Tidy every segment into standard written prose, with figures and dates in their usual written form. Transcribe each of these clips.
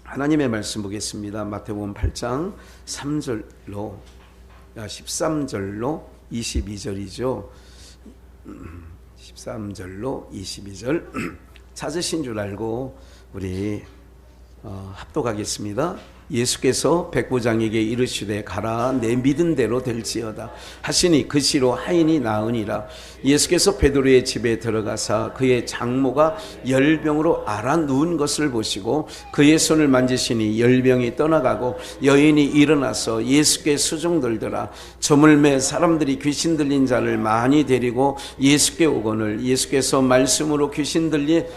하나님의 말씀 보겠습니다. 마태복음 8장 3절로 13절로 22절이죠. 13절로 22절 찾으신 줄 알고 우리 합독하겠습니다. 예수께서 백부장에게 이르시되 가라 내 믿은 대로 될지어다 하시니 그 시로 하인이 나으니라. 예수께서 베드로의 집에 들어가사 그의 장모가 열병으로 앓아 누운 것을 보시고 그의 손을 만지시니 열병이 떠나가고 여인이 일어나서 예수께 수종들더라. 저물매 사람들이 귀신 들린 자를 많이 데리고 예수께 오거늘 예수께서 말씀으로 귀신 들린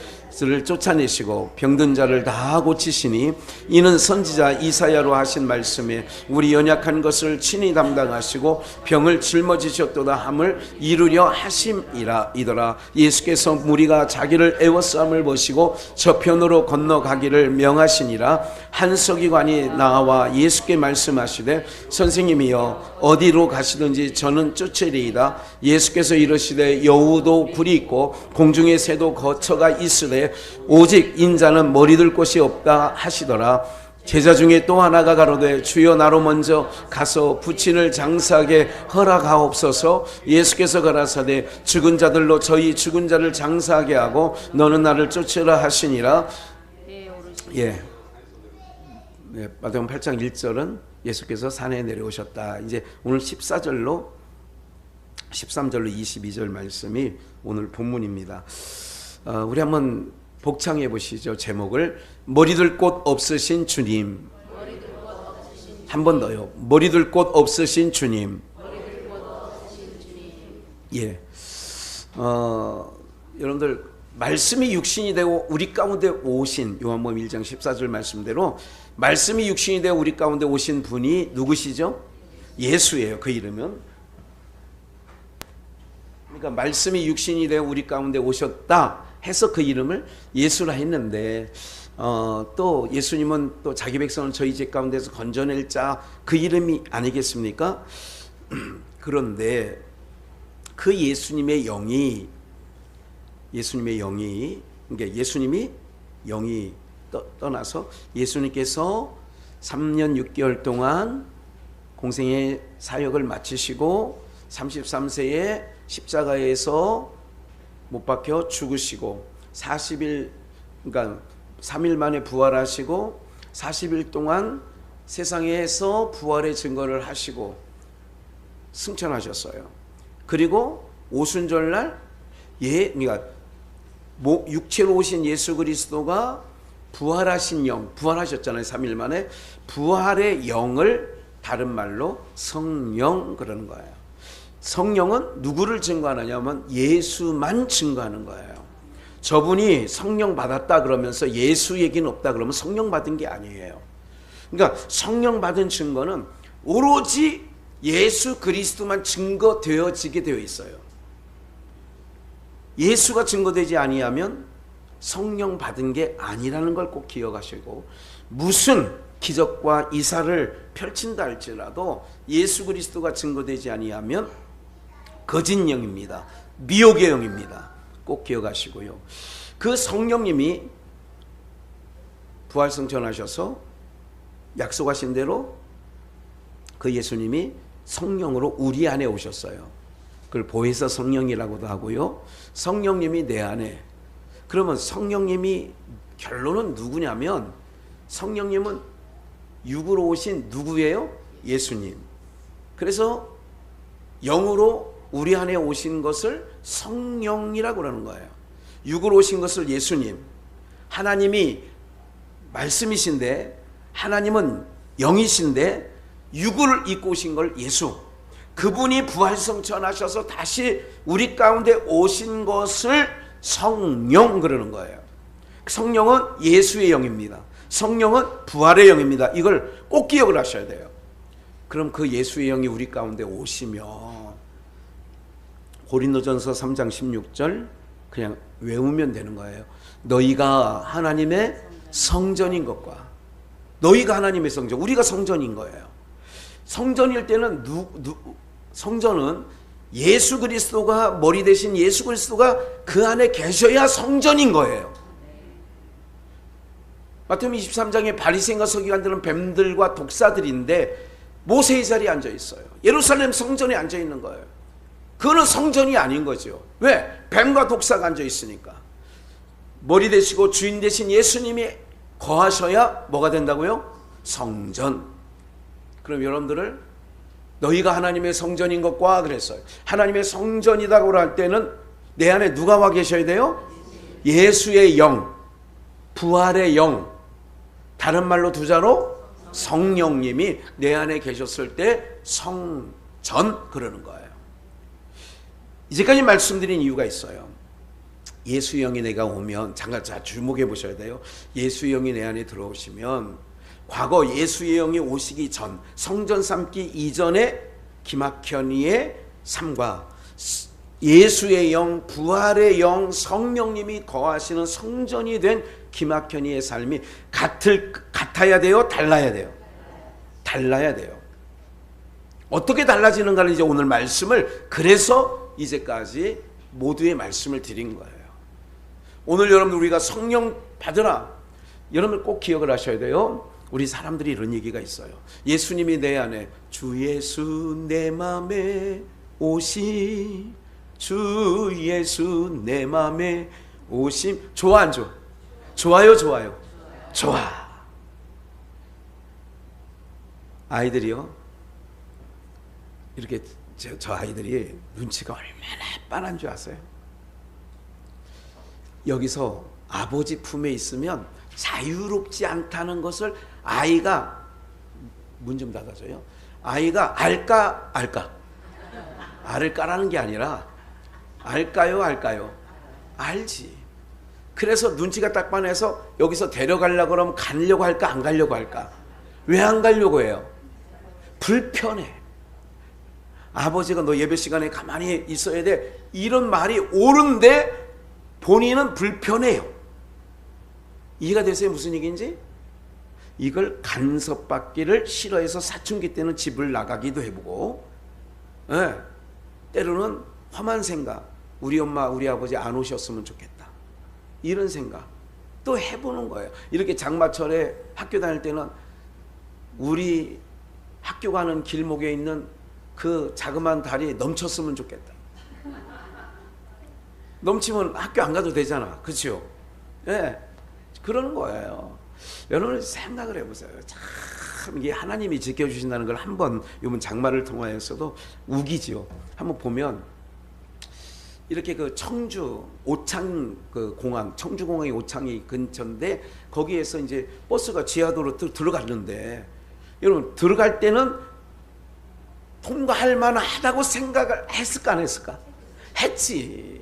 를 쫓아내시고 병든 자를 다 고치시니 이는 선지자 이사야로 하신 말씀에 우리 연약한 것을 친히 담당하시고 병을 짊어지셨도다 함을 이루려 하심이더라. 예수께서 무리가 자기를 애워싸움을 보시고 저편으로 건너가기를 명하시니라. 한 서기관이 나와 예수께 말씀하시되 선생님이여 어디로 가시든지 저는 쫓으리이다. 예수께서 이르시되 여우도 굴이 있고 공중의 새도 거처가 있으되 오직 인자는 머리 둘 곳이 없다 하시더라. 제자 중에 또 하나가 가로되 주여 나로 먼저 가서 부친을 장사하게 허락하옵소서. 예수께서 가라사대 죽은 자들로 저희 죽은 자를 장사하게 하고 너는 나를 쫓으라 하시니라. 마태복음 8장 1절은 예수께서 산에 내려오셨다. 이제 오늘 13절로 22절 말씀이 오늘 본문입니다. 우리 한번 복창해 보시죠. 제목을 머리둘 곳 없으신 주님. 한 번 더요. 머리둘 곳 없으신 주님. 여러분들 말씀이 육신이 되고 우리 가운데 오신 요한복음 1장 14절 말씀대로 말씀이 육신이 되어 우리 가운데 오신 분이 누구시죠? 예수예요. 그 이름은. 그러니까 말씀이 육신이 되어 우리 가운데 오셨다 해서 그 이름을 예수라 했는데 또 예수님은 또 자기 백성을 저희 죄 가운데서 건져낼 자 그 이름이 아니겠습니까? 그런데 그 예수님의 영이 그러니까 예수님이 영이 떠나서 예수님께서 3년 6개월 동안 공생의 사역을 마치시고 33세에 십자가에서 못 박혀 죽으시고 40일 그러니까 3일 만에 부활하시고 40일 동안 세상에서 부활의 증거를 하시고 승천하셨어요. 그리고 오순절날 그러니까 육체로 오신 예수 그리스도가 부활하신 영, 부활하셨잖아요. 3일 만에 부활의 영을 다른 말로 성령 그러는 거예요. 성령은 누구를 증거하느냐면 예수만 증거하는 거예요. 저분이 성령 받았다 그러면서 예수 얘기는 없다 그러면 성령 받은 게 아니에요. 그러니까 성령 받은 증거는 오로지 예수 그리스도만 증거되어지게 되어 있어요. 예수가 증거되지 아니하면 성령 받은 게 아니라는 걸 꼭 기억하시고 무슨 기적과 이사를 펼친다 할지라도 예수 그리스도가 증거되지 아니하면 거짓 영입니다. 미혹의 영입니다. 꼭 기억하시고요. 그 성령님이 부활승천하셔서 약속하신 대로 그 예수님이 성령으로 우리 안에 오셨어요. 그걸 보혜사 성령이라고도 하고요. 성령님이 내 안에. 그러면 성령님이 결론은 누구냐면 성령님은 육으로 오신 누구예요? 예수님. 그래서 영으로 우리 안에 오신 것을 성령이라고 그러는 거예요. 육으로 오신 것을 예수님. 하나님이 말씀이신데 하나님은 영이신데 육을 입고 오신 걸 예수. 그분이 부활성천하셔서 다시 우리 가운데 오신 것을 성령 그러는 거예요. 성령은 예수의 영입니다. 성령은 부활의 영입니다. 이걸 꼭 기억을 하셔야 돼요. 그럼 그 예수의 영이 우리 가운데 오시면 고린도전서 3장 16절 그냥 외우면 되는 거예요. 너희가 하나님의 성전인 것과 너희가 하나님의 성전, 우리가 성전인 거예요. 성전일 때는 성전은 예수 그리스도가 머리 대신 예수 그리스도가 그 안에 계셔야 성전인 거예요. 마태복음 23장에 바리새인과 서기관들은 뱀들과 독사들인데 모세의 자리에 앉아 있어요. 예루살렘 성전에 앉아 있는 거예요. 그거는 성전이 아닌 거죠. 왜? 뱀과 독사가 앉아 있으니까. 머리 되시고 주인 되신 예수님이 거하셔야 뭐가 된다고요? 성전. 그럼 여러분들을 너희가 하나님의 성전인 것과 그랬어요. 하나님의 성전이라고 할 때는 내 안에 누가 와 계셔야 돼요? 예수의 영, 부활의 영, 다른 말로 두 자로 성령님이 내 안에 계셨을 때 성전 그러는 거예요. 이제까지 말씀드린 이유가 있어요. 예수의 영이 내가 오면 잠깐 자 주목해 보셔야 돼요. 예수의 영이 내 안에 들어오시면 과거 예수의 영이 오시기 전 성전 삼기 이전에 김학현이의 삶과 예수의 영, 부활의 영, 성령님이 거하시는 성전이 된 김학현이의 삶이 같아야 돼요? 달라야 돼요? 달라야 돼요. 어떻게 달라지는가는 이제 오늘 말씀을 그래서 이제까지 모두의 말씀을 드린 거예요. 오늘 여러분 우리가 성령 받으라. 여러분 꼭 기억을 하셔야 돼요. 우리 사람들이 이런 얘기가 있어요. 예수님이 내 안에 주 예수 내 맘에 오심, 주 예수 내 맘에 오심. 좋아 안 좋아? 좋아요 좋아요? 좋아. 아이들이요 이렇게 저 아이들이 눈치가 얼마나 빤한 줄 아세요? 여기서 아버지 품에 있으면 자유롭지 않다는 것을 아이가 문 좀 닫아줘요. 아이가 알까? 알을 까라는 게 아니라 알까요? 알지. 그래서 눈치가 딱 빤해서 여기서 데려가려고 그러면 가려고 할까 안 가려고 할까? 왜 안 가려고 해요? 불편해. 아버지가 너 예배 시간에 가만히 있어야 돼. 이런 말이 옳은데 본인은 불편해요. 이해가 되세요? 무슨 얘기인지? 이걸 간섭받기를 싫어해서 사춘기 때는 집을 나가기도 해보고, 때로는 험한 생각, 우리 엄마 우리 아버지 안 오셨으면 좋겠다, 이런 생각 또 해보는 거예요. 이렇게 장마철에 학교 다닐 때는 우리 학교 가는 길목에 있는 그 자그마한 다리 넘쳤으면 좋겠다. 넘치면 학교 안 가도 되잖아. 그렇죠? 예, 그러는 거예요. 여러분 생각을 해보세요. 참 이게 하나님이 지켜주신다는 걸 한번 요번 장마를 통하여서도 우기죠. 한번 보면 이렇게 그 청주 오창 그 공항, 청주 공항의 오창이 근처인데 거기에서 이제 버스가 지하도로 들어갔는데 여러분 들어갈 때는 통과할 만하다고 생각을 했을까 안 했을까? 했지.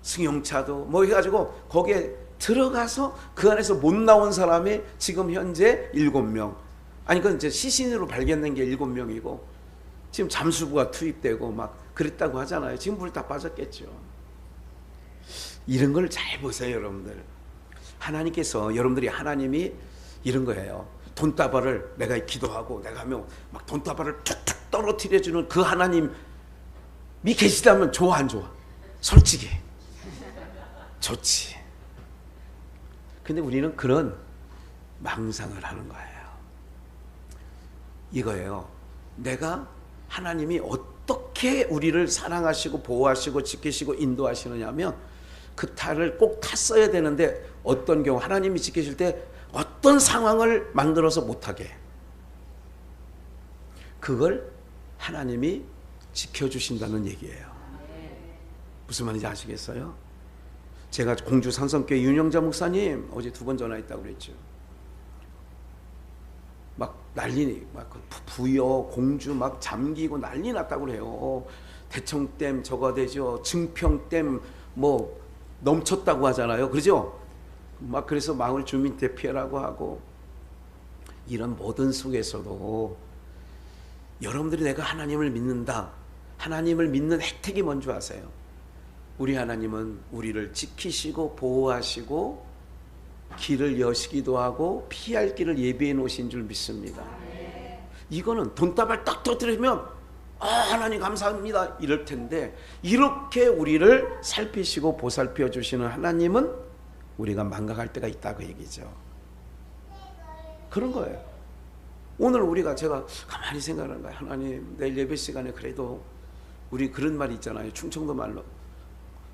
승용차도 뭐 해가지고 거기에 들어가서 그 안에서 못 나온 사람이 지금 현재 7명. 아니 그건 이제 시신으로 발견된 게 7명이고 지금 잠수부가 투입되고 막 그랬다고 하잖아요. 지금 물 다 빠졌겠죠. 이런 걸 잘 보세요, 여러분들. 하나님께서 여러분들이 하나님이 이런 거예요. 돈다발을 내가 기도하고 내가 하면 막 돈다발을 툭툭 떨어뜨려주는 그 하나님이 계시다면 좋아 안 좋아? 솔직히 좋지. 근데 우리는 그런 망상을 하는 거예요. 이거예요. 내가 하나님이 어떻게 우리를 사랑하시고 보호하시고 지키시고 인도하시느냐면 그 탈을 꼭 탔어야 되는데 어떤 경우 하나님이 지키실 때 어떤 상황을 만들어서 못하게, 그걸 하나님이 지켜주신다는 얘기예요. 무슨 말인지 아시겠어요? 제가 공주 산성교회 윤영자 목사님 어제 2번 전화했다고 그랬죠. 막 난리, 막 부여 공주 막 잠기고 난리 났다고 그래요. 대청댐 저거 되죠. 증평댐 뭐 넘쳤다고 하잖아요. 그러죠? 막 그래서 마을 주민 대피하라고 하고, 이런 모든 속에서도 여러분들이 내가 하나님을 믿는다, 하나님을 믿는 혜택이 뭔지 아세요? 우리 하나님은 우리를 지키시고 보호하시고 길을 여시기도 하고 피할 길을 예비해 놓으신 줄 믿습니다. 이거는 돈다발 딱 터뜨리면 하나님 감사합니다 이럴 텐데, 이렇게 우리를 살피시고 보살펴 주시는 하나님은 우리가 망각할 때가 있다 그 얘기죠. 그런 거예요. 오늘 우리가 제가 가만히 생각하는 거예요. 하나님, 내일 예배 시간에 그래도 우리 그런 말 있잖아요. 충청도 말로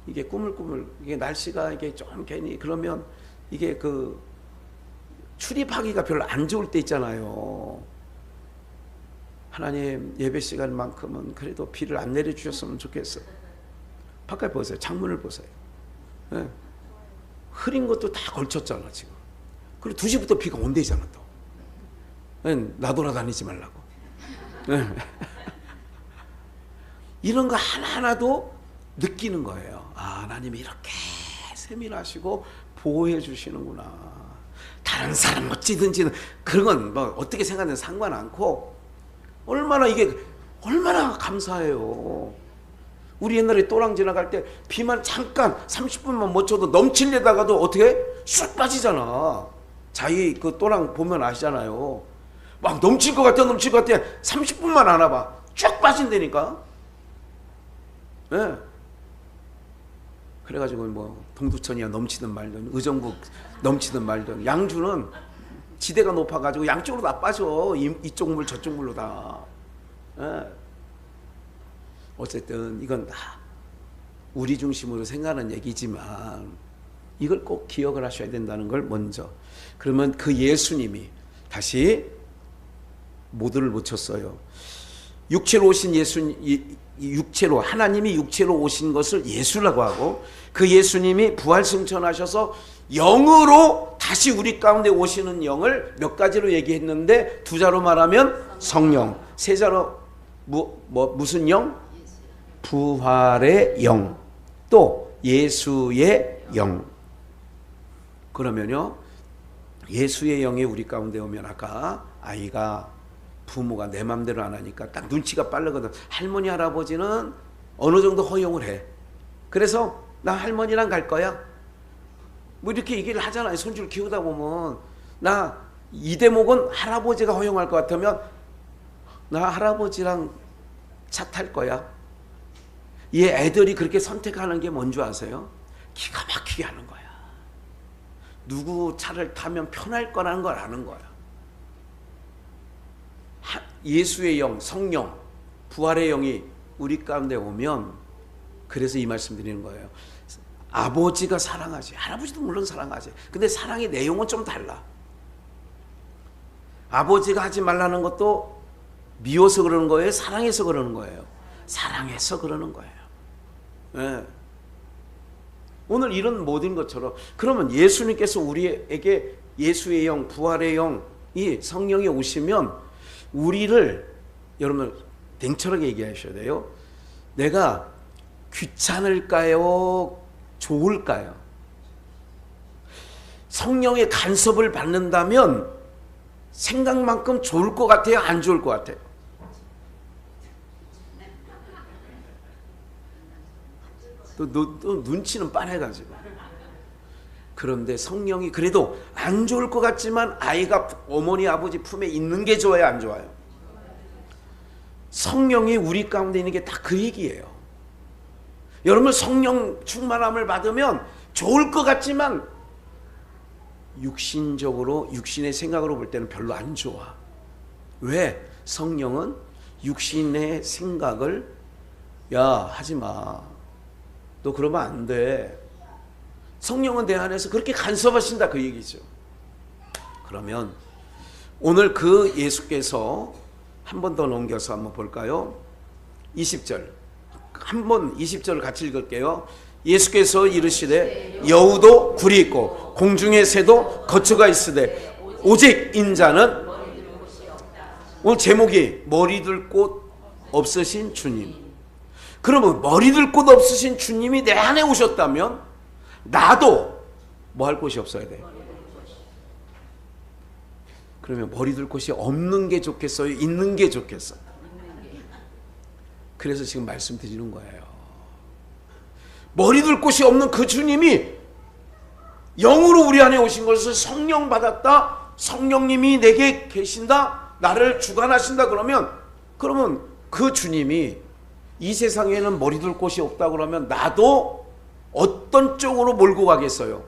이게 꾸물꾸물, 이게 날씨가 이게 좀 괜히 그러면 이게 그 출입하기가 별로 안 좋을 때 있잖아요. 하나님, 예배 시간만큼은 그래도 비를 안 내려주셨으면 좋겠어요. 바깥 보세요. 창문을 보세요. 네. 흐린 것도 다 걸쳤잖아 지금. 그리고 2시부터 비가 온대잖아 또. 네. 나돌아다니지 말라고. 네. 이런 거 하나하나도 느끼는 거예요. 아, 하나님이 이렇게 세밀하시고 보호해 주시는구나. 다른 사람 어찌든지 그런 건 뭐 어떻게 생각하든 상관 않고 얼마나 감사해요. 우리 옛날에 또랑 지나갈 때 비만 잠깐 30분만 못 쳐도 넘치려다가도 어떻게 쑥 빠지잖아. 자기 그 또랑 보면 아시잖아요. 막 넘칠 것 같아 30분만 안 와봐 쭉 빠진다니까. 네. 그래가지고 뭐 동두천이야 넘치든 말든 의정부 넘치든 말든 양주는 지대가 높아가지고 양쪽으로 다 빠져. 이쪽 물 저쪽 물로 다. 네. 어쨌든 이건 다 우리 중심으로 생각하는 얘기지만 이걸 꼭 기억을 하셔야 된다는 걸 먼저. 그러면 그 예수님이 다시 모두를 묻혔어요. 육체로 오신 육체로 하나님이 육체로 오신 것을 예수라고 하고 그 예수님이 부활승천하셔서 영으로 다시 우리 가운데 오시는 영을 몇 가지로 얘기했는데 두 자로 말하면 성령, 세 자로 무슨 영? 부활의 영, 또 예수의 영. 그러면요, 예수의 영이 우리 가운데 오면 아까 아이가 부모가 내 맘대로 안 하니까 딱 눈치가 빠르거든. 할머니 할아버지는 어느 정도 허용을 해. 그래서 나 할머니랑 갈 거야 뭐 이렇게 얘기를 하잖아요. 손주를 키우다 보면 나 이 대목은 할아버지가 허용할 것 같으면 나 할아버지랑 차 탈 거야. 얘 애들이 그렇게 선택하는 게 뭔 줄 아세요? 기가 막히게 하는 거야. 누구 차를 타면 편할 거라는 걸 아는 거야. 예수의 영, 성령, 부활의 영이 우리 가운데 오면 그래서 이 말씀 드리는 거예요. 아버지가 사랑하지. 할아버지도 물론 사랑하지. 근데 사랑의 내용은 좀 달라. 아버지가 하지 말라는 것도 미워서 그러는 거예요? 사랑해서 그러는 거예요? 사랑해서 그러는 거예요. 네. 오늘 이런 모든 것처럼 그러면 예수님께서 우리에게 예수의 영, 부활의 영이 성령이 오시면 우리를 여러분 냉철하게 얘기하셔야 돼요. 내가 귀찮을까요? 좋을까요? 성령의 간섭을 받는다면 생각만큼 좋을 것 같아요? 안 좋을 것 같아요? 또 눈치는 빤해가지고. 그런데 성령이 그래도 안 좋을 것 같지만 아이가 어머니 아버지 품에 있는 게 좋아요, 안 좋아요? 성령이 우리 가운데 있는 게 다 그 얘기예요. 여러분 성령 충만함을 받으면 좋을 것 같지만 육신적으로 육신의 생각으로 볼 때는 별로 안 좋아. 왜? 성령은 육신의 생각을 야 하지마, 너 그러면 안 돼. 성령은 내 안에서 그렇게 간섭하신다 그 얘기죠. 그러면 오늘 그 예수께서 한 번 더 넘겨서 한번 볼까요? 20절 한번 20절을 같이 읽을게요. 예수께서 이르시되 여우도 굴이 있고 공중의 새도 거처가 있으되 오직 인자는 오늘 제목이 머리둘 곳 없으신 주님. 그러면 머리둘 곳 없으신 주님이 내 안에 오셨다면 나도 뭐 할 곳이 없어야 돼? 그러면 머리둘 곳이 없는 게 좋겠어요? 있는 게 좋겠어요? 그래서 지금 말씀드리는 거예요. 머리둘 곳이 없는 그 주님이 영으로 우리 안에 오신 것을 성령 받았다, 성령님이 내게 계신다, 나를 주관하신다 그러면 그 주님이 이 세상에는 머리둘 곳이 없다 그러면 나도 어떤 쪽으로 몰고 가겠어요?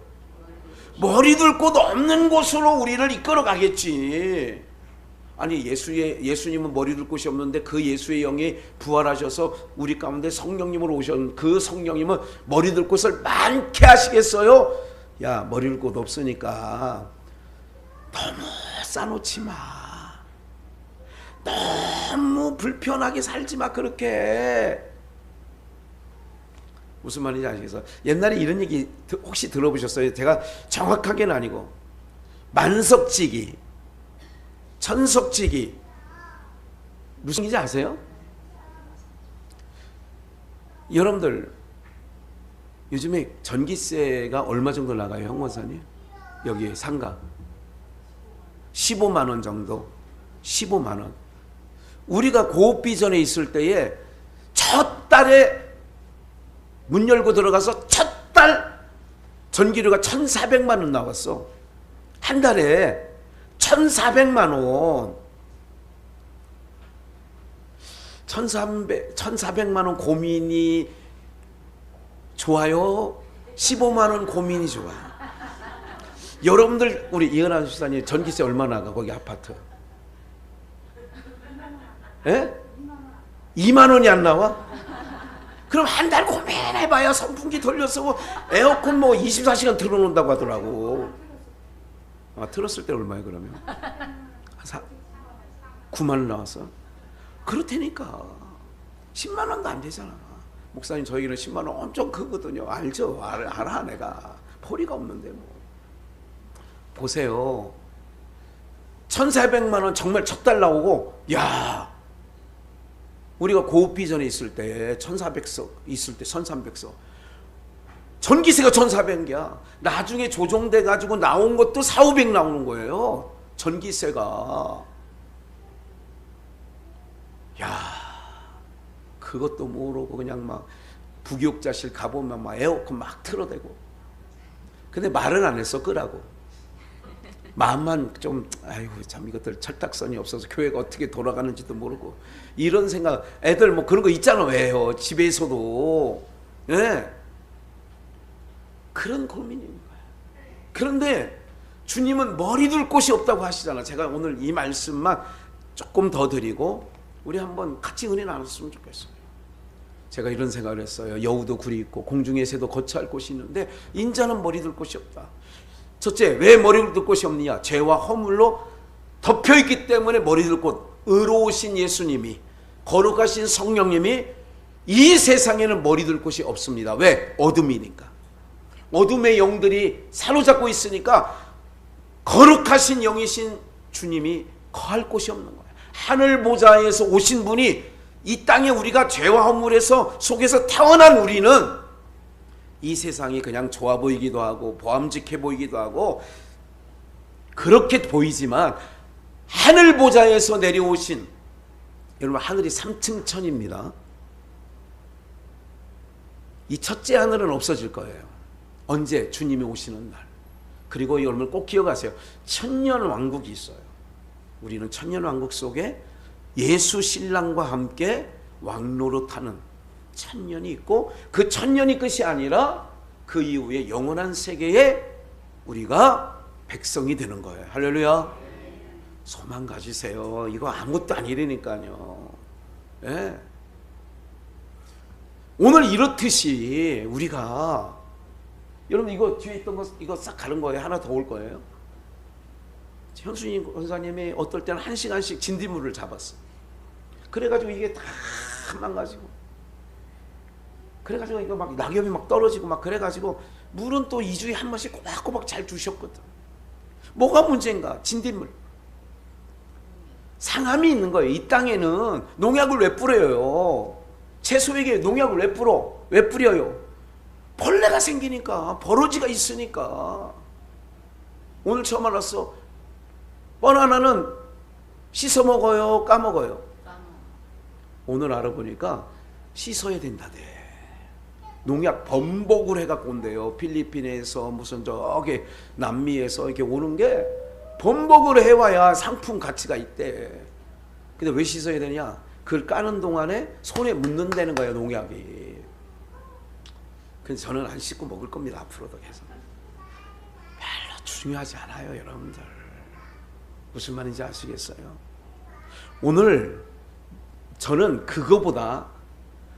머리 둘 곳 없는 곳으로 우리를 이끌어 가겠지. 아니 예수님은 머리 둘 곳이 없는데 그 예수의 영이 부활하셔서 우리 가운데 성령님으로 오신 그 성령님은 머리 둘 곳을 많게 하시겠어요? 야, 머리 둘 곳 없으니까 너무 싸놓지 마. 너무 불편하게 살지 마. 그렇게. 무슨 말인지 아시겠어요? 옛날에 이런 얘기 혹시 들어보셨어요? 제가 정확하게는 아니고 만석지기, 천석지기 무슨 얘기인지 아세요? 여러분들 요즘에 전기세가 얼마 정도 나가요? 형원사님? 여기 상가 15만 원 정도. 15만 원. 우리가 고비전에 있을 때에 첫 달에 문 열고 들어가서 첫 달 전기료가 1,400만 원 나왔어. 한 달에 1,400만 원. 1,400만 원 고민이 좋아요? 15만 원 고민이 좋아요? 여러분들 우리 이은하 수사님 전기세 얼마 나가? 거기 아파트. 예? 2만 원이 안 나와? 그럼 한 달 고민해봐야 선풍기 돌려서 에어컨 뭐 24시간 틀어놓는다고 하더라고. 아, 틀었을 때 얼마야 그러면? 9만 원 나왔어? 그렇다니까 10만 원도 안 되잖아. 목사님 저희는 10만 원 엄청 크거든요. 알죠? 알아 내가. 포리가 없는데 뭐. 보세요. 1,400만 원 정말 첫 달 나오고, 야, 우리가 고비전에 있을 때 1,400석 있을 때 1,300석 전기세가 1,400이야. 나중에 조정돼 가지고 나온 것도 4,500 나오는 거예요. 전기세가. 야, 그것도 모르고 그냥 막 부교육자실 가보면 막 에어컨 막 틀어대고. 근데 말은 안 했어. 끄라고. 마음만 좀 아이고 참 이것들 철딱선이 없어서 교회가 어떻게 돌아가는지도 모르고 이런 생각. 애들 뭐 그런 거 있잖아. 왜요? 집에서도. 예. 그런 고민인 거야. 그런데 주님은 머리 둘 곳이 없다고 하시잖아. 제가 오늘 이 말씀만 조금 더 드리고 우리 한번 같이 은혜 나눴으면 좋겠어요. 제가 이런 생각을 했어요. 여우도 굴이 있고 공중의 새도 거처할 곳이 있는데 인자는 머리 둘 곳이 없다. 첫째, 왜 머리 둘 곳이 없느냐? 죄와 허물로 덮여있기 때문에 머리 둘 곳. 의로우신 예수님이, 거룩하신 성령님이 이 세상에는 머리 둘 곳이 없습니다. 왜? 어둠이니까. 어둠의 영들이 사로잡고 있으니까 거룩하신 영이신 주님이 거할 곳이 없는 거예요. 하늘 보좌에서 오신 분이 이 땅에 우리가 죄와 허물에서 속에서 태어난 우리는 이 세상이 그냥 좋아 보이기도 하고 보암직해 보이기도 하고 그렇게 보이지만 하늘 보좌에서 내려오신, 여러분 하늘이 3층 천입니다. 이 첫째 하늘은 없어질 거예요. 언제? 주님이 오시는 날. 그리고 여러분 꼭 기억하세요. 천년왕국이 있어요. 우리는 천년왕국 속에 예수 신랑과 함께 왕노릇하는 천년이 있고, 그 천년이 끝이 아니라 그 이후에 영원한 세계에 우리가 백성이 되는 거예요. 할렐루야. 소망 가지세요. 이거 아무것도 아니라니까요. 예. 오늘 이렇듯이 우리가, 여러분 이거 뒤에 있던 거 이거 싹 가는 거예요. 하나 더 올 거예요. 현수님 권사님이 어떨 때는 1시간씩 진딧물을 잡았어. 그래가지고 이게 다 망가지고, 그래가지고 이거 막 낙엽이 막 떨어지고 막 그래가지고 물은 또 2주에 한 번씩 꼬박꼬박 잘 주셨거든. 뭐가 문제인가? 진딧물. 상함이 있는 거예요. 이 땅에는 농약을 왜 뿌려요? 채소에게 농약을 왜 뿌려? 왜 뿌려요? 벌레가 생기니까, 버러지가 있으니까. 오늘 처음 알았어. 바나나는 씻어 먹어요? 까먹어요? 오늘 알아보니까 씻어야 된다대. 농약 번복을 해갖고 온대요. 필리핀에서 무슨 저기 남미에서 이렇게 오는 게 번복을 해와야 상품 가치가 있대. 근데 왜 씻어야 되냐? 그걸 까는 동안에 손에 묻는다는 거예요, 농약이. 그래서 저는 안 씻고 먹을 겁니다, 앞으로도 계속. 별로 중요하지 않아요, 여러분들. 무슨 말인지 아시겠어요? 오늘 저는 그거보다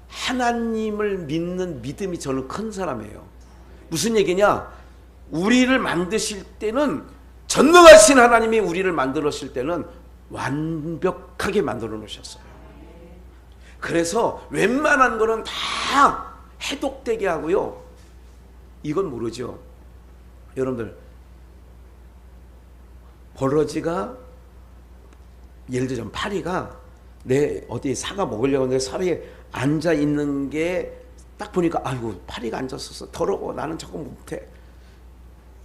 하나님을 믿는 믿음이 저는 큰 사람이에요. 무슨 얘기냐? 우리를 만드실 때는, 전능하신 하나님이 우리를 만들었을 때는 완벽하게 만들어 놓으셨어요. 그래서 웬만한 거는 다 해독되게 하고요. 이건 모르죠. 여러분들, 버러지가, 예를 들자면 파리가 내 어디 사과 먹으려고 하는데 사리에 앉아 있는 게 딱 보니까 아이고 파리가 앉았었어, 더러워, 나는 저거 못해.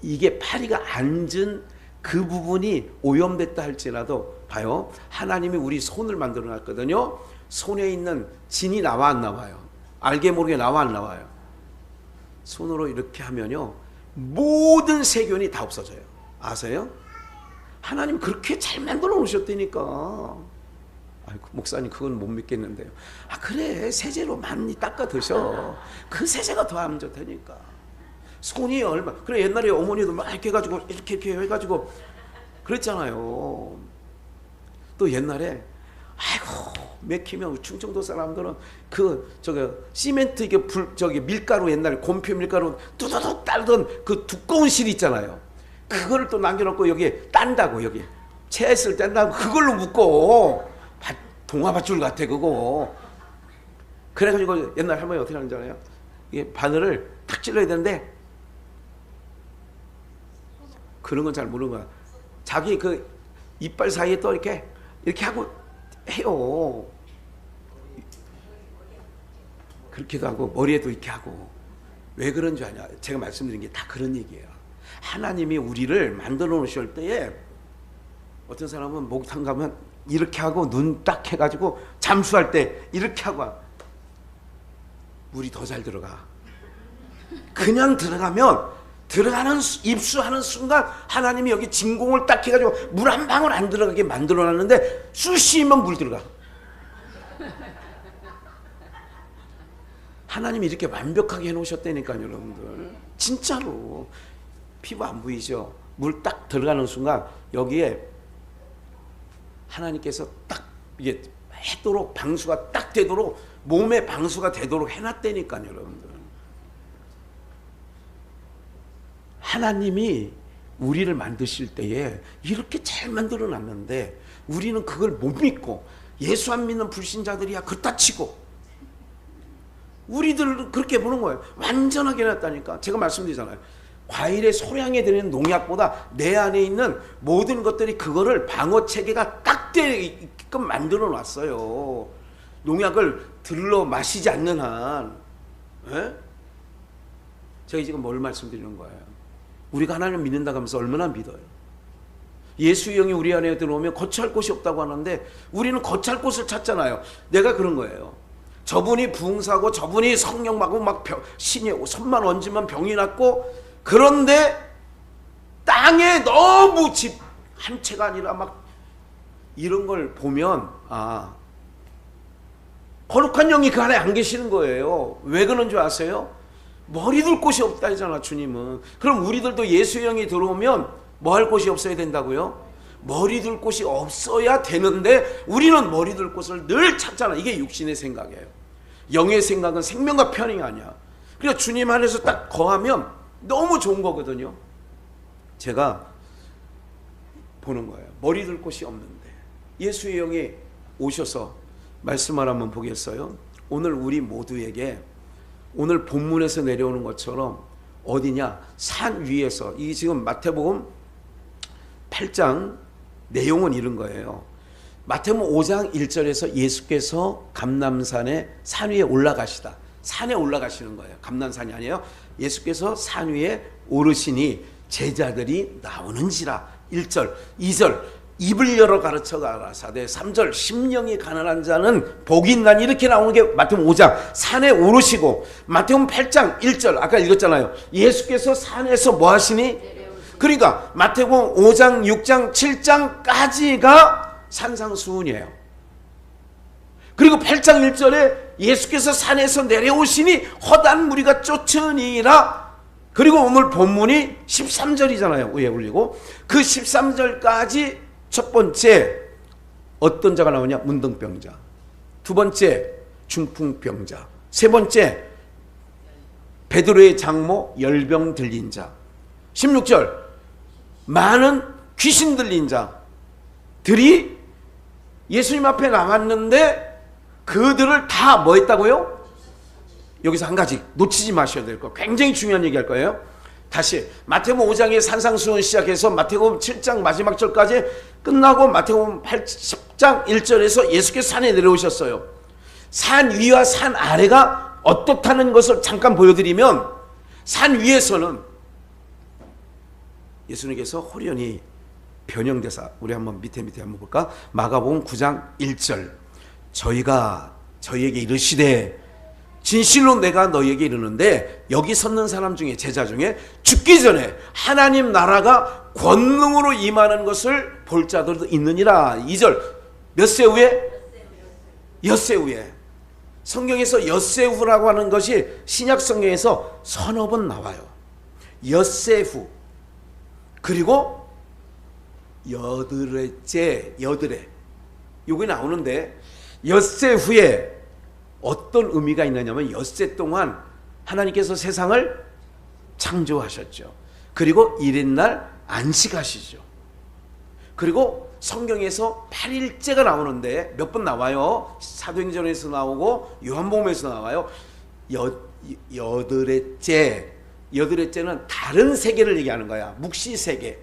이게 파리가 앉은 그 부분이 오염됐다 할지라도 봐요. 하나님이 우리 손을 만들어 놨거든요. 손에 있는 진이 나와 안 나와요? 알게 모르게 나와 안 나와요? 손으로 이렇게 하면요, 모든 세균이 다 없어져요. 아세요? 하나님 그렇게 잘 만들어 놓으셨다니까. 아이고, 목사님 그건 못 믿겠는데요. 아 그래, 세제로 많이 닦아 드셔. 그 세제가 더 안 좋다니까. 손이 얼마, 그래 옛날에 어머니도 막 이렇게 해가지고 이렇게 해가지고 그랬잖아요. 또 옛날에 아이고 맥히면 충청도 사람들은 시멘트 이게 밀가루, 옛날에 곰표 밀가루 뚜두둑 딸던 그 두꺼운 실 있잖아요. 그거를 또 남겨놓고 여기 딴다고, 여기 채슬 딴다고 그걸로 묶고, 동화밧줄 같아 그거. 그래가지고 옛날 할머니 어떻게 하는지 알아요? 이게 바늘을 탁 찔러야 되는데 그런 건 잘 모르는 거야. 자기 그 이빨 사이에 또 이렇게 하고 해요. 그렇게도 하고 머리에도 이렇게 하고. 왜 그런 줄 아냐? 제가 말씀드린 게 다 그런 얘기예요. 하나님이 우리를 만들어 놓으실 때에 어떤 사람은 목욕탕 가면 이렇게 하고 눈 딱 해가지고 잠수할 때 이렇게 하고, 물이 더 잘 들어가. 그냥 들어가는 입수하는 순간 하나님이 여기 진공을 딱 해가지고 물 한 방울 안 들어가게 만들어 놨는데 쑤시면 물 들어가. 하나님이 이렇게 완벽하게 해놓으셨다니까요, 여러분들. 진짜로. 피부 안 보이죠? 물 딱 들어가는 순간 여기에 하나님께서 딱 이게 해도록, 방수가 딱 되도록, 몸에 방수가 되도록 해놨다니까요, 여러분들. 하나님이 우리를 만드실 때에 이렇게 잘 만들어 놨는데 우리는 그걸 못 믿고, 예수 안 믿는 불신자들이야 그렇다 치고, 우리들 그렇게 보는 거예요. 완전하게 해놨다니까. 제가 말씀드리잖아요. 과일의 소량에 들어있는 농약보다 내 안에 있는 모든 것들이 그거를 방어 체계가 딱 되게끔 만들어 놨어요. 농약을 들러 마시지 않는 한. 에? 제가 지금 뭘 말씀드리는 거예요? 우리가 하나님을 믿는다고 하면서 얼마나 믿어요? 예수의 영이 우리 안에 들어오면 거처할 곳이 없다고 하는데 우리는 거처할 곳을 찾잖아요. 내가 그런 거예요. 저분이 부흥사고 저분이 성령 받고 막 신이 손만 얹으면 병이 낫고, 그런데 땅에 너무 집 한 채가 아니라 막 이런 걸 보면, 아, 거룩한 영이 그 안에 안 계시는 거예요. 왜 그런 줄 아세요? 머리 둘 곳이 없다 하잖아, 주님은. 그럼 우리들도 예수의 영이 들어오면 뭐 할 곳이 없어야 된다고요? 머리 둘 곳이 없어야 되는데 우리는 머리 둘 곳을 늘 찾잖아. 이게 육신의 생각이에요. 영의 생각은 생명과 편이 아니야. 그러니까 주님 안에서 딱 거하면 너무 좋은 거거든요. 제가 보는 거예요. 머리 둘 곳이 없는데 예수의 영이 오셔서 말씀을 한번 보겠어요? 오늘 우리 모두에게 오늘 본문에서 내려오는 것처럼 어디냐? 산 위에서. 이게 지금 마태복음 8장 내용은 이런 거예요. 마태복음 5장 1절에서 예수께서 감람산에 산 위에 올라가시다. 산에 올라가시는 거예요. 감람산이 아니에요. 예수께서 산 위에 오르시니 제자들이 나오는지라. 1절, 2절 입을 열어 가르쳐 가라사대. 3절 심령이 가난한 자는 복이 있나니. 이렇게 나오는 게 마태복음 5장 산에 오르시고, 마태복음 8장 1절 아까 읽었잖아요. 예수께서 산에서 뭐 하시니? 그러니까 마태복음 5장 6장 7장까지가 산상수훈이에요. 그리고 8장 1절에 예수께서 산에서 내려오시니 허다한 무리가 쫓으니라. 그리고 오늘 본문이 13절이잖아요. 위에 올리고 그 13절까지 첫 번째 어떤 자가 나오냐? 문둥병자. 두 번째 중풍병자. 세 번째 베드로의 장모 열병 들린 자. 16절 많은 귀신 들린 자들이 예수님 앞에 나왔는데 그들을 다 뭐 했다고요? 여기서 한 가지 놓치지 마셔야 될 거, 굉장히 중요한 얘기 할 거예요. 다시 마태복음 5장의 산상수훈 시작해서 마태복음 7장 마지막 절까지 끝나고 마태복음 10장 1절에서 예수께서 산에 내려오셨어요. 산 위와 산 아래가 어떻다는 것을 잠깐 보여드리면, 산 위에서는 예수님께서 호련히 변형대사, 우리 한번 밑에 한번 볼까? 마가복음 9장 1절 저희가 저희에게 이르시되 진실로 내가 너희에게 이르는데, 여기 섰는 사람 중에, 제자 중에 죽기 전에 하나님 나라가 권능으로 임하는 것을 볼 자들도 있느니라. 2절 몇 세 후에? 엿새 후에. 성경에서 엿새 후라고 하는 것이 신약 성경에서 서너 번 나와요. 엿새 후. 그리고 여드레째, 여드레, 요게 나오는데, 엿새 후에 어떤 의미가 있느냐면, 엿새 동안 하나님께서 세상을 창조하셨죠. 그리고 이튿날 안식하시죠. 그리고 성경에서 8일째가 나오는데 몇 번 나와요. 사도행전에서 나오고 요한복음에서 나와요. 여드레째. 여드레째는 다른 세계를 얘기하는 거야. 묵시 세계.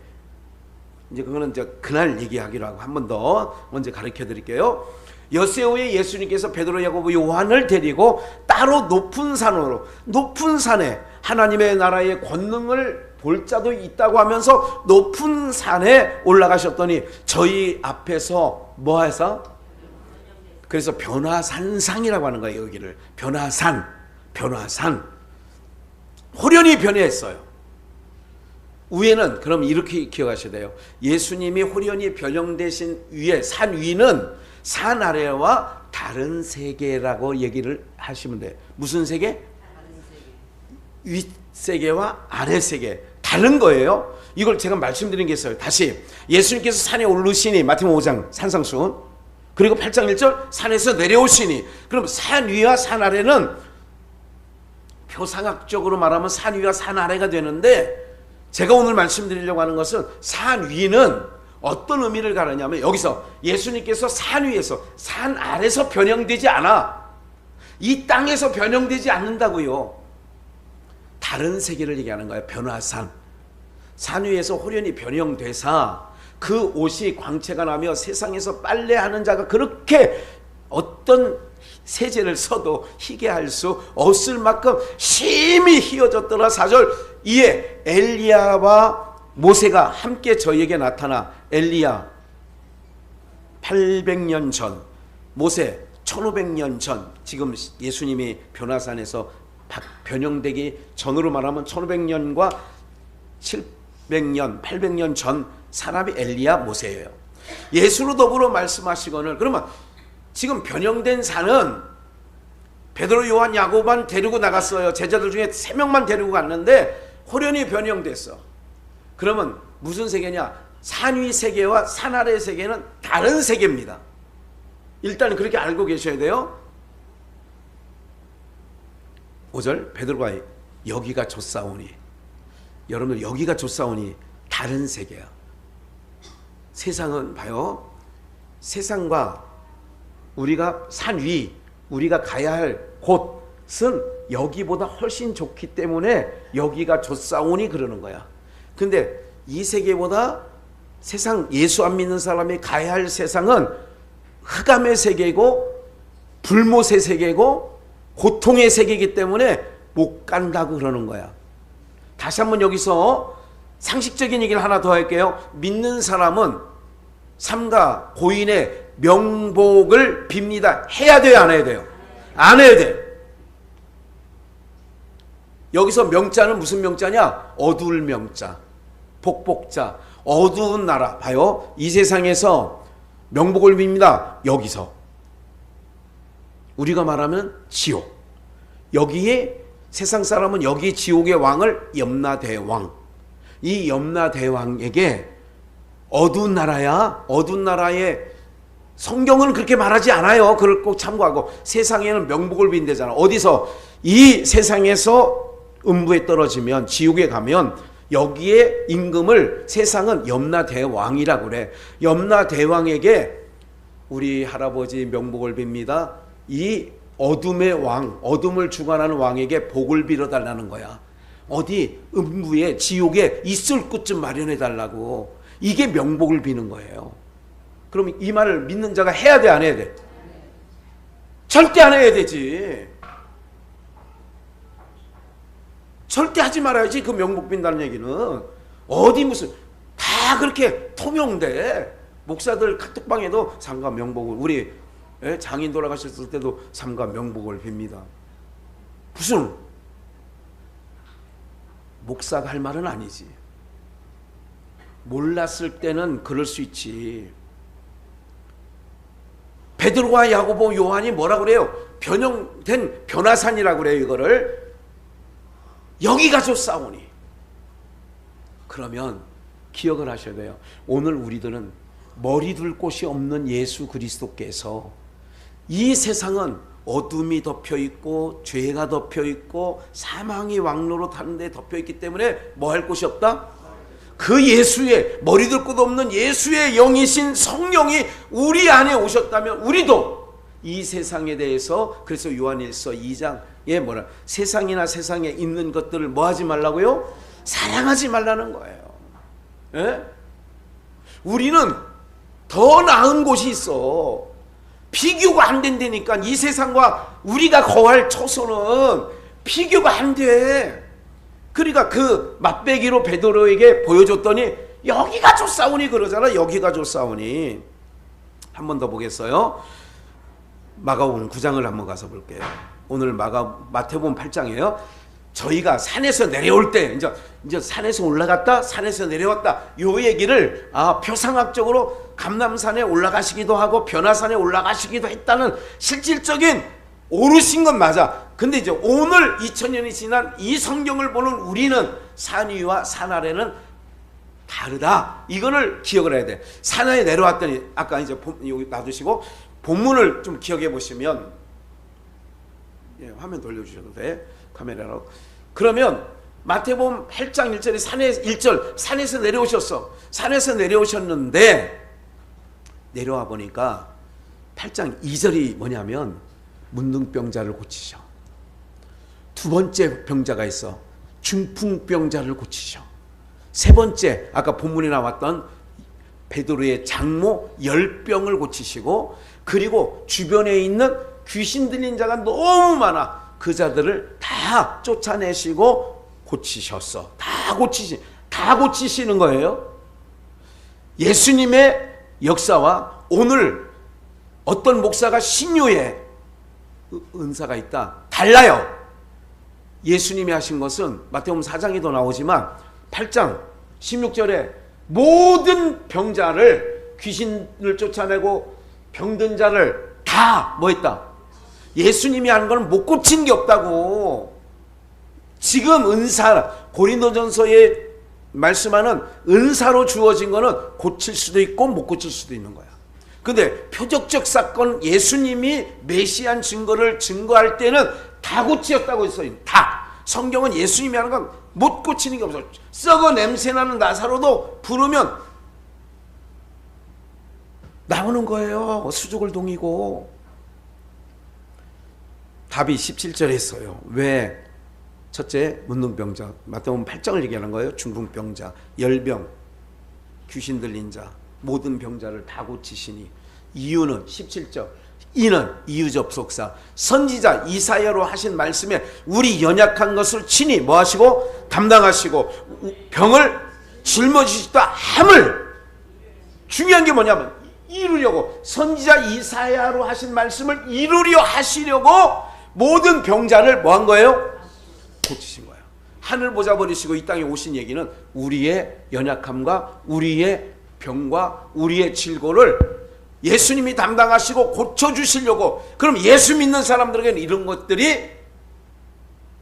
이제 그거는 이제 그날 얘기하기로 하고 한 번 더 먼저 가르쳐 드릴게요. 엿새 후에 예수님께서 베드로, 야고보, 요한을 데리고 따로 높은 산으로, 높은 산에 하나님의 나라의 권능을 볼 자도 있다고 하면서 높은 산에 올라가셨더니 저희 앞에서 뭐 해서? 그래서 변화산상이라고 하는 거예요. 여기를 변화산, 변화산. 호련히 변해했어요. 위에는 그럼 이렇게 기억하셔야 돼요. 예수님이 호련히 변형되신 위에, 산 위는 산 아래와 다른 세계라고 얘기를 하시면 돼요. 무슨 세계? 윗세계와 아래세계. 다른 거예요. 이걸 제가 말씀드린 게 있어요. 다시 예수님께서 산에 오르시니, 마태복음 5장 산상수훈, 그리고 8장 1절 산에서 내려오시니, 그럼 산 위와 산 아래는 표상학적으로 말하면 산 위와 산 아래가 되는데, 제가 오늘 말씀드리려고 하는 것은 산 위는 어떤 의미를 가르냐면, 여기서 예수님께서 산 위에서, 산 아래서 변형되지 않아. 이 땅에서 변형되지 않는다고요. 다른 세계를 얘기하는 거예요. 변화산. 산 위에서 호련히 변형되사 그 옷이 광채가 나며 세상에서 빨래하는 자가 그렇게 어떤 세제를 써도 희게 할 수 없을 만큼 심히 희어졌더라. 4절 이에 엘리야와 모세가 함께 저희에게 나타나, 엘리야 800년 전, 모세 1500년 전, 지금 예수님이 변화산에서 변형되기 전으로 말하면 1500년과 700년, 800년 전 사람이 엘리야, 모세예요. 예수로 더불어 말씀하시거늘, 그러면 지금 변형된 산은 베드로, 요한, 야고보만 데리고 나갔어요. 제자들 중에 3명만 데리고 갔는데 호련히 변형됐어. 그러면 무슨 세계냐? 산 위 세계와 산 아래 세계는 다른 세계입니다. 일단 그렇게 알고 계셔야 돼요. 5절 베드로가 여기가 좋사오니, 여러분들 여기가 좋사오니 다른 세계야. 세상은 봐요. 세상과 우리가 산 위, 우리가 가야 할 곳은 여기보다 훨씬 좋기 때문에 여기가 좋사오니 그러는 거야. 근데 이 세계보다 세상, 예수 안 믿는 사람이 가야 할 세상은 흑암의 세계고 불못의 세계고 고통의 세계이기 때문에 못 간다고 그러는 거야. 다시 한번 여기서 상식적인 얘기를 하나 더 할게요. 믿는 사람은 삼가 고인의 명복을 빕니다. 해야 돼요, 안 해야 돼요? 안 해야 돼. 여기서 명자는 무슨 명자냐? 어두울 명자, 복복자, 어두운 나라. 봐요. 이 세상에서 명복을 빕니다. 여기서 우리가 말하면 지옥. 여기에 세상 사람은 여기 지옥의 왕을 염라대왕, 이 염라대왕에게 어두운 나라야, 어두운 나라에 성경은 그렇게 말하지 않아요. 그걸 꼭 참고하고, 세상에는 명복을 빈대잖아. 어디서 이 세상에서 음부에 떨어지면, 지옥에 가면 여기에 임금을 세상은 염라대왕이라고 그래. 염라대왕에게 우리 할아버지 명복을 빕니다. 이 어둠의 왕, 어둠을 주관하는 왕에게 복을 빌어달라는 거야. 어디 음부에, 지옥에 있을 곳 좀 마련해 달라고. 이게 명복을 비는 거예요. 그럼 이 말을 믿는 자가 해야 돼, 안 해야 돼? 절대 안 해야 되지. 절대 하지 말아야지. 그 명복 빈다는 얘기는 어디 무슨 다 그렇게 통용돼. 목사들 카톡방에도 삼가 명복을, 우리 장인 돌아가셨을 때도 삼가 명복을 빕니다. 무슨 목사가 할 말은 아니지. 몰랐을 때는 그럴 수 있지. 베드로와 야고보, 요한이 뭐라고 그래요? 변형된 변화산이라고 그래요. 이거를 여기 가서 싸우니. 그러면 기억을 하셔야 돼요. 오늘 우리들은 머리 둘 곳이 없는 예수 그리스도께서, 이 세상은 어둠이 덮여있고 죄가 덮여있고 사망의 왕로로 타는 데 덮여있기 때문에 뭐 할 곳이 없다? 그 예수의, 머리 둘 곳 없는 예수의 영이신 성령이 우리 안에 오셨다면 우리도 이 세상에 대해서, 그래서 요한일서 2장에 뭐라, 세상이나 세상에 있는 것들을 뭐 하지 말라고요? 사랑하지 말라는 거예요. 예? 우리는 더 나은 곳이 있어. 비교가 안 된다니까. 이 세상과 우리가 거할 처소는 비교가 안 돼. 그러니까 그 맛배기로 베드로에게 보여줬더니 여기가 좋사오니 그러잖아. 여기가 좋사오니. 한 번 더 보겠어요. 마가복음 9장을 한번 가서 볼게요. 오늘 마태복음 8장이에요. 저희가 산에서 내려올 때, 이제 산에서 올라갔다, 산에서 내려왔다, 요 얘기를 표상학적으로 감람산에 올라가시기도 하고 변화산에 올라가시기도 했다는 실질적인 오르신 건 맞아. 근데 이제 오늘 2000년이 지난 이 성경을 보는 우리는 산 위와 산 아래는 다르다. 이거를 기억을 해야 돼. 산에 내려왔더니, 아까 이제 여기 놔두시고 본문을 좀 기억해 보시면, 예, 화면 돌려주셔도 돼. 카메라로. 그러면 마태복음 8장 1절에 1절 산에서 내려오셨어. 산에서 내려오셨는데 내려와 보니까 8장 2절이 뭐냐면 문둥병자를 고치셔. 두 번째 병자가 있어. 중풍병자를 고치셔. 세 번째, 아까 본문에 나왔던 베드로의 장모 열병을 고치시고, 그리고 주변에 있는 귀신 들린 자가 너무 많아. 그 자들을 다 쫓아내시고 고치셨어. 다 고치시는 거예요. 예수님의 역사와 오늘 어떤 목사가 신유의 은사가 있다, 달라요. 예수님이 하신 것은 마태복음 4장에도 나오지만 8장 16절에 모든 병자를, 귀신을 쫓아내고 병든 자를 다 뭐 했다? 예수님이 하는 건 못 고친 게 없다고. 지금 은사, 고린도전서에 말씀하는 은사로 주어진 거는 고칠 수도 있고 못 고칠 수도 있는 거야. 근데 표적적 사건, 예수님이 메시안 증거를 증거할 때는 다 고치었다고 했어요. 다. 성경은 예수님이 하는 건 못 고치는 게 없어. 썩어 냄새나는 나사로도 부르면 나오는 거예요. 수족을 동이고. 답이 17절에 있어요. 왜? 첫째, 문둥병자. 마태복음 8장을 얘기하는 거예요. 중풍병자, 열병, 귀신 들린 자, 모든 병자를 다 고치시니. 이유는 17절. 이는 이유접속사, 선지자 이사야로 하신 말씀에 우리 연약한 것을 친히 뭐 하시고 담당하시고 병을 짊어지시다 함을. 중요한 게 뭐냐면 이루려고, 선지자 이사야로 하신 말씀을 이루려 하시려고 모든 병자를 뭐 한 거예요? 고치신 거예요. 하늘 보자 버리시고 이 땅에 오신 얘기는 우리의 연약함과 우리의 병과 우리의 질고를 예수님이 담당하시고 고쳐주시려고. 그럼 예수 믿는 사람들에게는 이런 것들이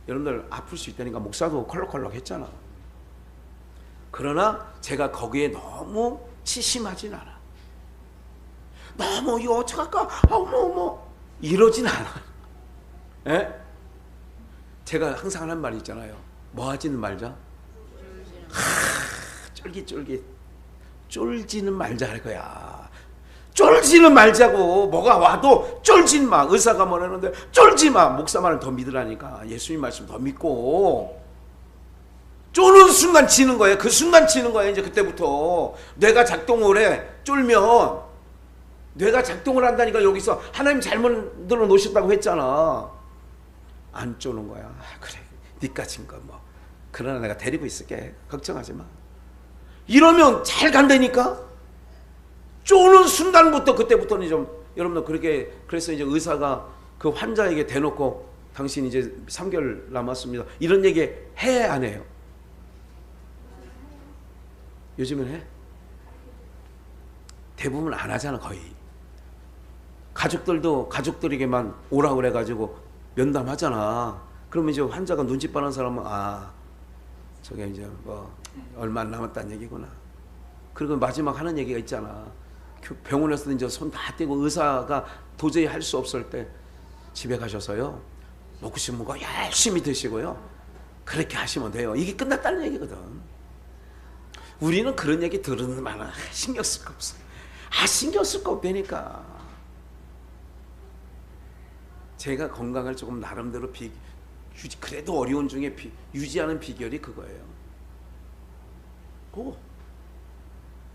여러분들 아플 수 있다니까 목사도 컬럭컬럭 했잖아. 그러나 제가 거기에 너무 치심하진 않아. 너무 이거 어떡할까? 어머 이러진 않아. 예? 제가 항상 하는 말이 있잖아요. 뭐 하지는 말자. 쫄깃쫄깃. 쫄지는 말자 할 거야. 쫄지는 말자고. 뭐가 와도 쫄지 마. 의사가 뭐라는데 쫄지 마. 목사 말을 더 믿으라니까. 예수님 말씀 더 믿고. 쫄는 순간 지는 거예요. 그 순간 지는 거예요. 이제 그때부터 뇌가 작동을 해. 쫄면 뇌가 작동을 한다니까. 여기서 하나님 잘못 만들어 놓으셨다고 했잖아. 안 쪼는 거야. 그래, 니까진 거 뭐. 그러나 내가 데리고 있을게. 걱정하지 마. 이러면 잘 간다니까. 쪼는 순간부터 그때부터는 좀 여러분들 그렇게. 그래서 이제 의사가 그 환자에게 대놓고 당신 이제 3개월 남았습니다. 이런 얘기 해 안 해요? 요즘은 해? 대부분 안 하잖아. 거의. 가족들도 가족들에게만 오라 그래가지고 면담하잖아. 그러면 이제 환자가 눈치 빠른 사람은 저게 이제 뭐 얼마 안 남았다는 얘기구나. 그리고 마지막 하는 얘기가 있잖아. 병원에서도 이제 손 다 떼고 의사가 도저히 할 수 없을 때 집에 가셔서요, 먹고 싶은 거 열심히 드시고요, 그렇게 하시면 돼요. 이게 끝났다는 얘기거든. 우리는 그런 얘기 들으는 만은 신경 쓸 거 없어. 신경 쓸 거 없다니까. 제가 건강을 조금 나름대로 그래도 어려운 중에 유지하는 비결이 그거예요.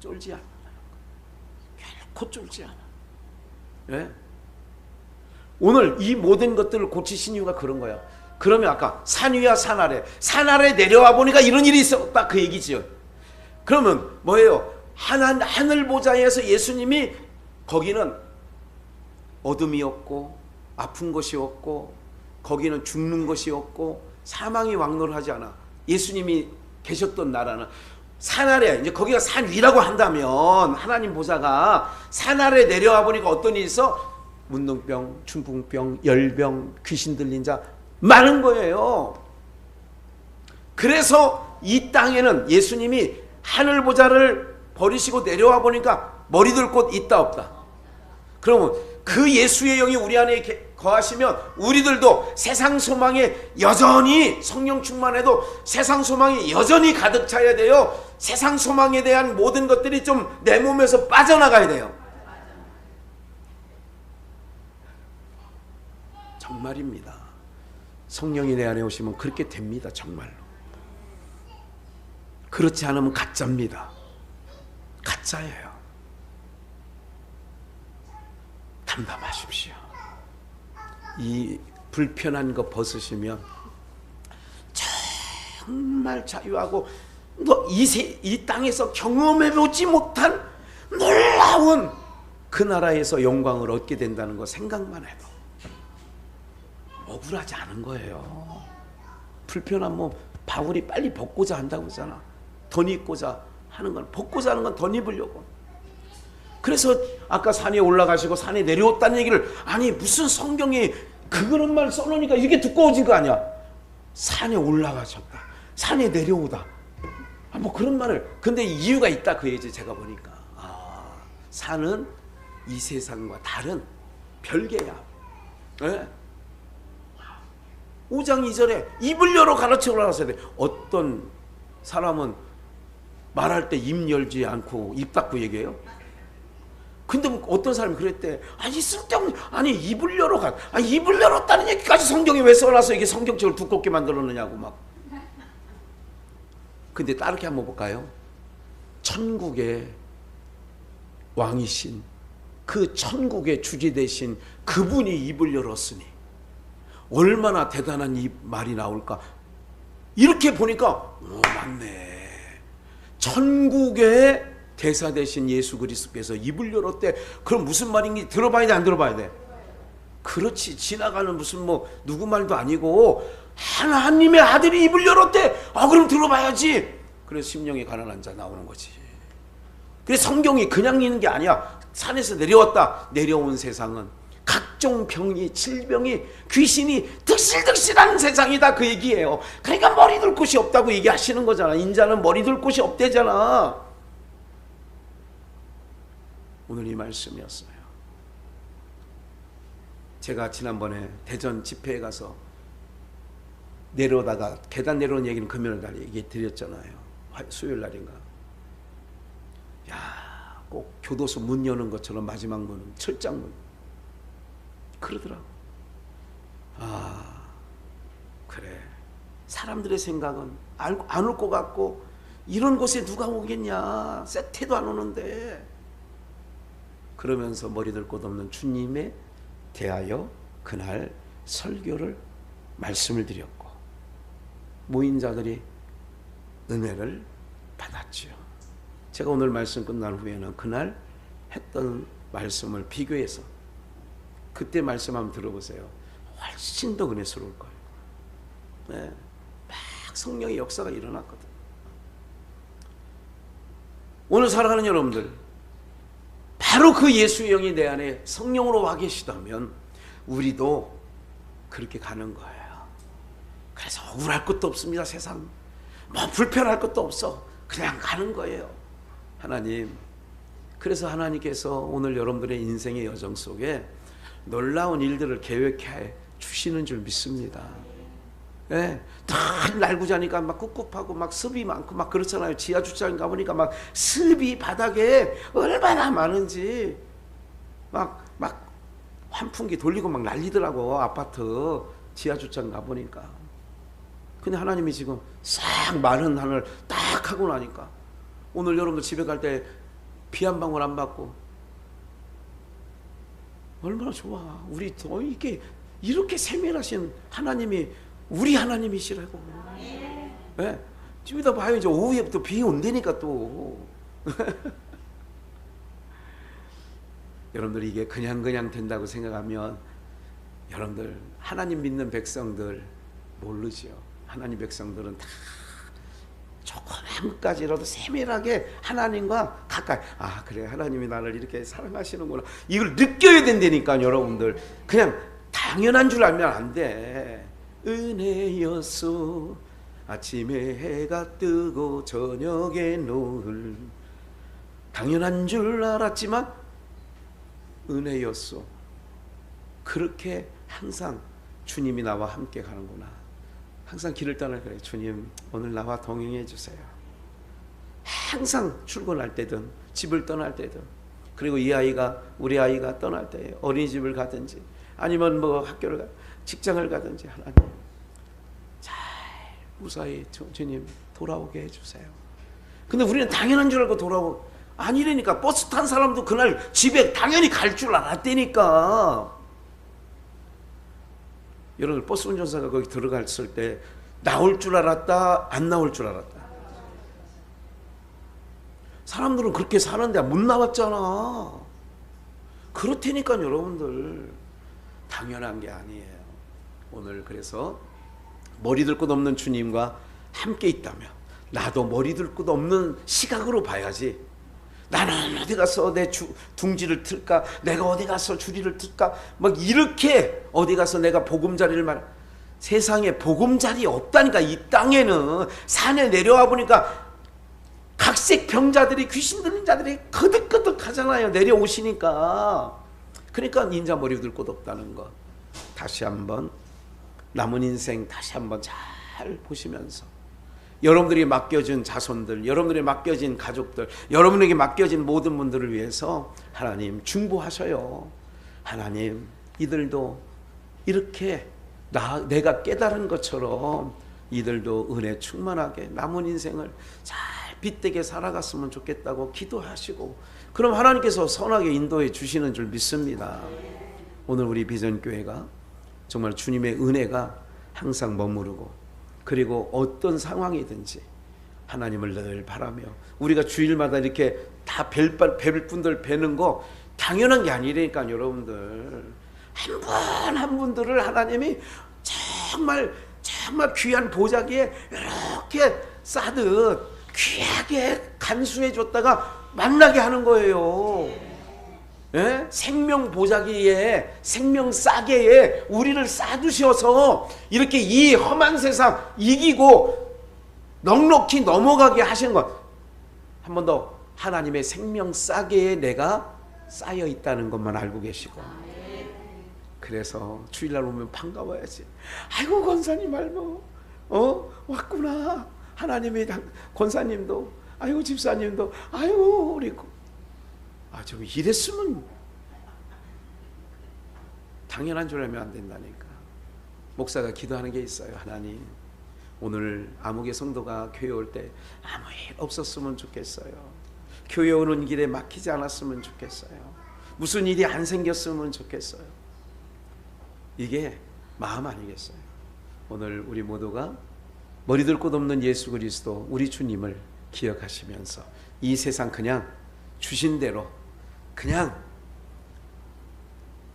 쫄지 않아. 결코 쫄지 않아. 예? 오늘 이 모든 것들을 고치신 이유가 그런 거야. 그러면 아까 산 위와 산 아래 내려와 보니까 이런 일이 있었다 그 얘기지요. 그러면 뭐예요? 하늘 보좌에서 예수님이, 거기는 어둠이 없고 아픈 것이 없고 거기는 죽는 것이 없고 사망이 왕노를 하지 않아. 예수님이 계셨던 나라는 산 아래, 이제 거기가 산 위라고 한다면 하나님 보좌가 산 아래 내려와 보니까 어떤 일이 있어? 문둥병, 중풍병, 열병, 귀신 들린 자 많은 거예요. 그래서 이 땅에는 예수님이 하늘 보좌를 버리시고 내려와 보니까 머리 들 곳 있다 없다? 그러면 그 예수의 영이 우리 안에 거하시면 우리들도 세상 소망에 여전히, 성령 충만해도 세상 소망이 여전히 가득 차야 돼요. 세상 소망에 대한 모든 것들이 좀 내 몸에서 빠져나가야 돼요. 정말입니다. 성령이 내 안에 오시면 그렇게 됩니다. 정말로. 그렇지 않으면 가짜입니다. 가짜예요. 담담하십시오. 이 불편한 거 벗으시면 정말 자유하고 이 땅에서 경험해보지 못한 놀라운 그 나라에서 영광을 얻게 된다는 거 생각만 해도 억울하지 않은 거예요. 불편한 몸 바울이 빨리 벗고자 한다고 하잖아. 덧입고자 하는 건, 벗고자 하는 건 덧입으려고. 그래서 아까 산에 올라가시고 산에 내려왔다는 얘기를, 아니 무슨 성경에 그런 말 써놓으니까 이게 두꺼워진 거 아니야. 산에 올라가셨다, 산에 내려오다, 뭐 그런 말을. 근데 이유가 있다 그 얘기지. 제가 보니까 산은 이 세상과 다른 별개야. 네? 5장 2절에 입을 열어 가르쳐 올라가셔야 돼. 어떤 사람은 말할 때 입 열지 않고 입 닫고 얘기해요. 근데 어떤 사람이 그랬대. 쓸데없는, 입을 열어 입을 열었다는 얘기까지 성경에 왜 써놔서 이게 성경책을 두껍게 만들었느냐고 막. 근데 다르게 한번 볼까요? 천국의 왕이신, 그 천국의 주지 되신 그분이 입을 열었으니 얼마나 대단한 이 말이 나올까. 이렇게 보니까 맞네. 천국의 대사 되신 예수 그리스도께서 입을 열었대. 그럼 무슨 말인지 들어봐야 돼, 안 들어봐야 돼? 그렇지. 지나가는 무슨 뭐 누구 말도 아니고 하나님의 아들이 입을 열었대. 그럼 들어봐야지. 그래서 심령이 가난한 자 나오는 거지. 그래서 성경이 그냥 있는 게 아니야. 산에서 내려왔다. 내려온 세상은 각종 각종 병이, 질병이, 귀신이 득실득실한 세상이다, 그 얘기예요. 그러니까 머리 둘 곳이 없다고 얘기하시는 거잖아. 인자는 머리 둘 곳이 없대잖아. 오늘 이 말씀이었어요. 제가 지난번에 대전 집회에 가서 내려오다가 계단 내려온 얘기는 금요일 날 얘기 드렸잖아요. 수요일 날인가. 야, 꼭 교도소 문 여는 것처럼 마지막 문은 철장문. 그러더라고. 아, 그래. 사람들의 생각은 안 올 것 같고, 이런 곳에 누가 오겠냐. 세태도 안 오는데. 그러면서 머리 들 곳 없는 주님에 대하여 그날 설교를 말씀을 드렸고, 모인 자들이 은혜를 받았지요. 제가 오늘 말씀 끝난 후에는 그날 했던 말씀을 비교해서 그때 말씀 한번 들어보세요. 훨씬 더 은혜스러울 거예요. 네. 막 성령의 역사가 일어났거든. 오늘 살아가는 여러분들, 바로 그 예수의 영이 내 안에 성령으로 와 계시다면 우리도 그렇게 가는 거예요. 그래서 억울할 것도 없습니다. 세상 뭐 불편할 것도 없어. 그냥 가는 거예요. 하나님, 그래서 하나님께서 오늘 여러분들의 인생의 여정 속에 놀라운 일들을 계획해 주시는 줄 믿습니다. 예, 늘 날고 자니까 막 꿉꿉하고 막 습이 많고 막 그렇잖아요. 지하 주차장 가보니까 막 습이 바닥에 얼마나 많은지 막 환풍기 돌리고 막 난리더라고. 아파트 지하 주차장 가보니까. 근데 하나님이 지금 싹 마른 하늘 딱 하고 나니까 오늘 여러분들 집에 갈 때 비 한 방울 안 받고 얼마나 좋아. 우리 더 이렇게 세밀하신 하나님이 우리 하나님이시라고. 네? 집에다 봐요. 이제 오후에부터 비 온다니까 또. 여러분들 이게 그냥 된다고 생각하면 여러분들 하나님 믿는 백성들 모르지요. 하나님 백성들은 다 조그만 것까지라도 세밀하게 하나님과 가까이, 아 그래 하나님이 나를 이렇게 사랑하시는구나, 이걸 느껴야 된다니까. 여러분들 그냥 당연한 줄 알면 안 돼. 은혜였소 아침에 해가 뜨고 저녁에 노을, 당연한 줄 알았지만 은혜였소. 그렇게 항상 주님이 나와 함께 가는구나. 항상 길을 떠날 그래. 주님 오늘 나와 동행해 주세요. 항상 출근할 때든 집을 떠날 때든, 그리고 우리 아이가 떠날 때 어린이집을 가든지 아니면 뭐 학교를 직장을 가든지 하나님 잘 무사히 주님 돌아오게 해주세요. 근데 우리는 당연한 줄 알고 돌아오고 아니라니까. 버스 탄 사람도 그날 집에 당연히 갈 줄 알았다니까. 여러분 버스 운전사가 거기 들어갔을 때 나올 줄 알았다, 안 나올 줄 알았다? 사람들은 그렇게 사는데 못 나왔잖아. 그렇다니까. 여러분들 당연한 게 아니에요. 오늘 그래서 머리 들 곳 없는 주님과 함께 있다면 나도 머리 들 곳 없는 시각으로 봐야지. 나는 어디 가서 내 둥지를 틀까? 내가 어디 가서 주리를 틀까? 막 이렇게 어디 가서 내가 보금자리를 세상에 보금자리 없다니까. 이 땅에는 산에 내려와 보니까 각색 병자들이, 귀신 들린 자들이 거득거득 하잖아요. 내려오시니까. 그러니까 인자 머리 들 곳 없다는 것 다시 한번 남은 인생 다시 한번 잘 보시면서 여러분들이 맡겨진 자손들, 여러분들이 맡겨진 가족들, 여러분에게 맡겨진 모든 분들을 위해서 하나님 중보하셔요. 하나님 이들도 이렇게 내가 깨달은 것처럼 이들도 은혜 충만하게 남은 인생을 잘 빛되게 살아갔으면 좋겠다고 기도하시고, 그럼 하나님께서 선하게 인도해 주시는 줄 믿습니다. 오늘 우리 비전교회가 정말 주님의 은혜가 항상 머무르고, 그리고 어떤 상황이든지 하나님을 늘 바라며, 우리가 주일마다 이렇게 다 뵐 분들 뵈는 거 당연한 게 아니라니까. 여러분들 한 분 한 분들을 하나님이 정말 귀한 보자기에 이렇게 싸듯 귀하게 간수해 줬다가 만나게 하는 거예요. 생명 보자기에 생명 싸게에 우리를 싸두셔서 이렇게 이 험한 세상 이기고 넉넉히 넘어가게 하시는 것. 한 번 더, 하나님의 생명 싸게에 내가 쌓여 있다는 것만 알고 계시고, 그래서 주일날 오면 반가워야지. 아이고 권사님 알고 왔구나. 하나님의 권사님도, 아이고 집사님도, 아이고 우리 좀 이랬으면 당연한 줄 알면 안 된다니까. 목사가 기도하는 게 있어요. 하나님, 오늘 아무개 성도가 교회 올 때 아무 일 없었으면 좋겠어요. 교회 오는 길에 막히지 않았으면 좋겠어요. 무슨 일이 안 생겼으면 좋겠어요. 이게 마음 아니겠어요? 오늘 우리 모두가 머리들 곳 없는 예수 그리스도 우리 주님을 기억하시면서 이 세상 그냥 주신 대로 그냥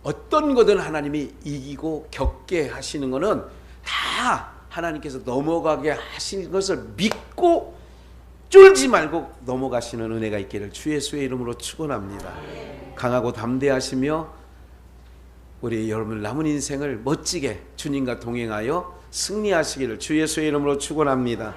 어떤 거든 하나님이 이기고 겪게 하시는 거는 다 하나님께서 넘어가게 하신 것을 믿고 쫄지 말고 넘어가시는 은혜가 있기를 주 예수의 이름으로 축원합니다. 강하고 담대하시며 우리 여러분 남은 인생을 멋지게 주님과 동행하여 승리하시기를 주 예수의 이름으로 축원합니다.